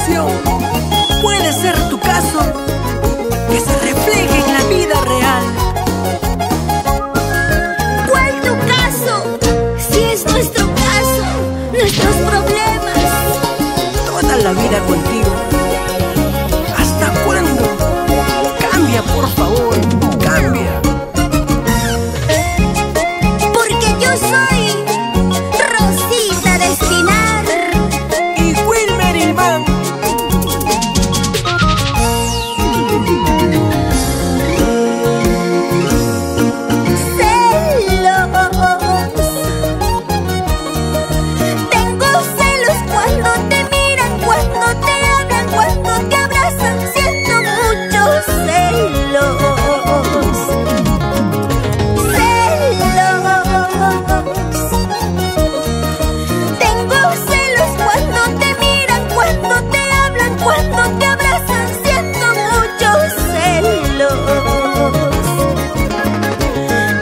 canción puede ser tu caso, que se refleje en la vida real. ¿Cuál tu caso? Si es nuestro caso, nuestros problemas. Toda la vida contigo. ¿Hasta cuándo? Cambia, por favor, cambia. Porque yo soy Rosita de Espinar y Wilmer Ilman. Tengo celos cuando te miran, cuando te hablan, cuando te abrazan. Siento muchos celos. Tengo celos cuando te miran, cuando te hablan, cuando te abrazan. Siento muchos celos.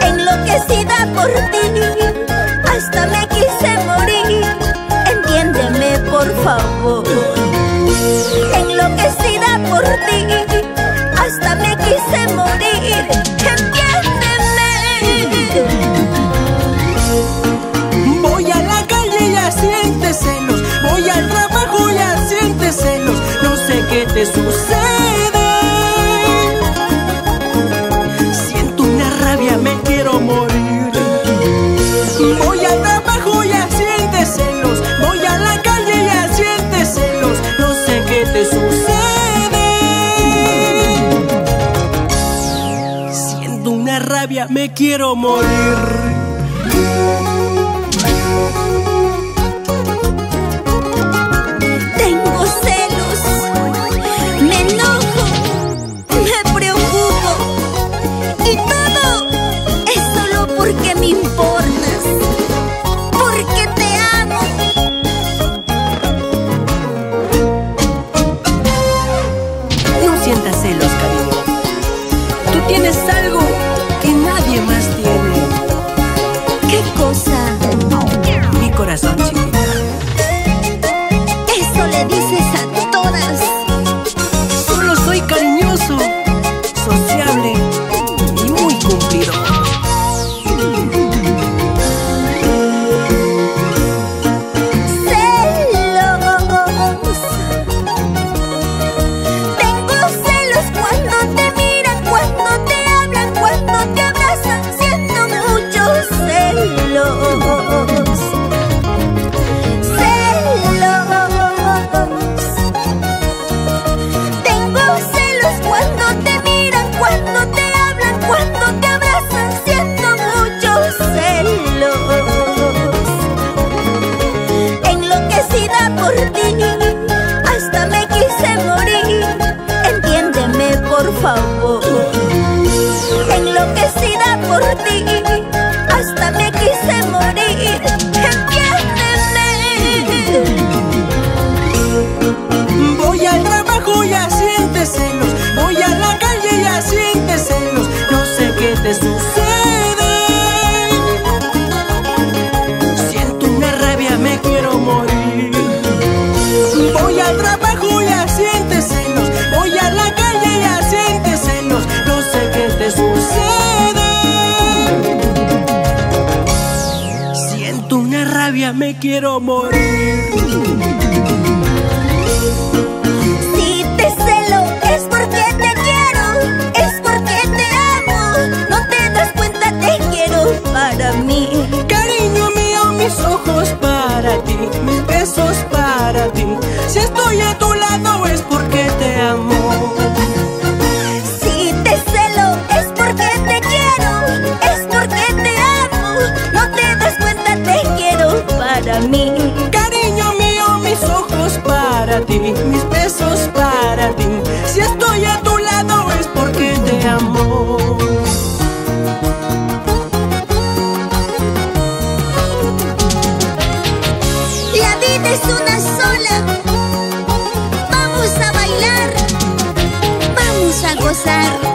Enloquecida por ti, hasta me quise morir. Entiéndeme, por favor. Enloquecida por ti, hasta me quise morir. Entiéndeme. Voy a la calle y ya sientes celos. Voy al trabajo y ya sientes celos. No sé qué te sucede. Siento una rabia, me quiero morir. Voy al trabajo y ya sientes celos. Voy a la calle y ya sientes celos. No sé qué te sucede. Siento una rabia, me quiero morir. Tengo celos, me enojo, me preocupo. Y todo es solo porque me importas, porque te amo. No sientas celos, cariño. Tú tienes algo que nadie más tiene. ¿Qué cosa? Mi corazón, chiquita. Eso le dices a todas. Solo soy cariñoso, sociable y muy cumplidor. Celos. Tengo celos cuando te miran, cuando te hablan, cuando te abrazan. Siento muchos celos. Tengo celos cuando te miran, cuando te hablan, cuando te abrazan. Siento muchos celos. Enloquecida por ti, hasta me quise morir. Entiéndeme, por favor. Enloquecida por ti, hasta me quise morir. Entiéndeme. Voy al trabajo y ya sientes celos. Voy a la calle y ya sientes celos. No sé qué te sucede. Siento una rabia, me quiero morir. Voy al trabajo y ya sientes celos. Voy a la calle y ya sientes celos. No sé qué te sucede. Siento una rabia, me quiero morir. Si te celo es porque te quiero, es porque te amo. No te das cuenta, te quiero para mí. Cariño mío, mis ojos para ti, mis besos para ti. Si estoy a tu lado es porque te amo. Si te celo es porque te quiero, es porque te amo. No te das cuenta, te quiero para mí. Cariño mío, mis ojos para ti, mis besos para ti. Si estoy a tu lado es porque te amo. La vida es una sola. Vamos a bailar, vamos a gozar.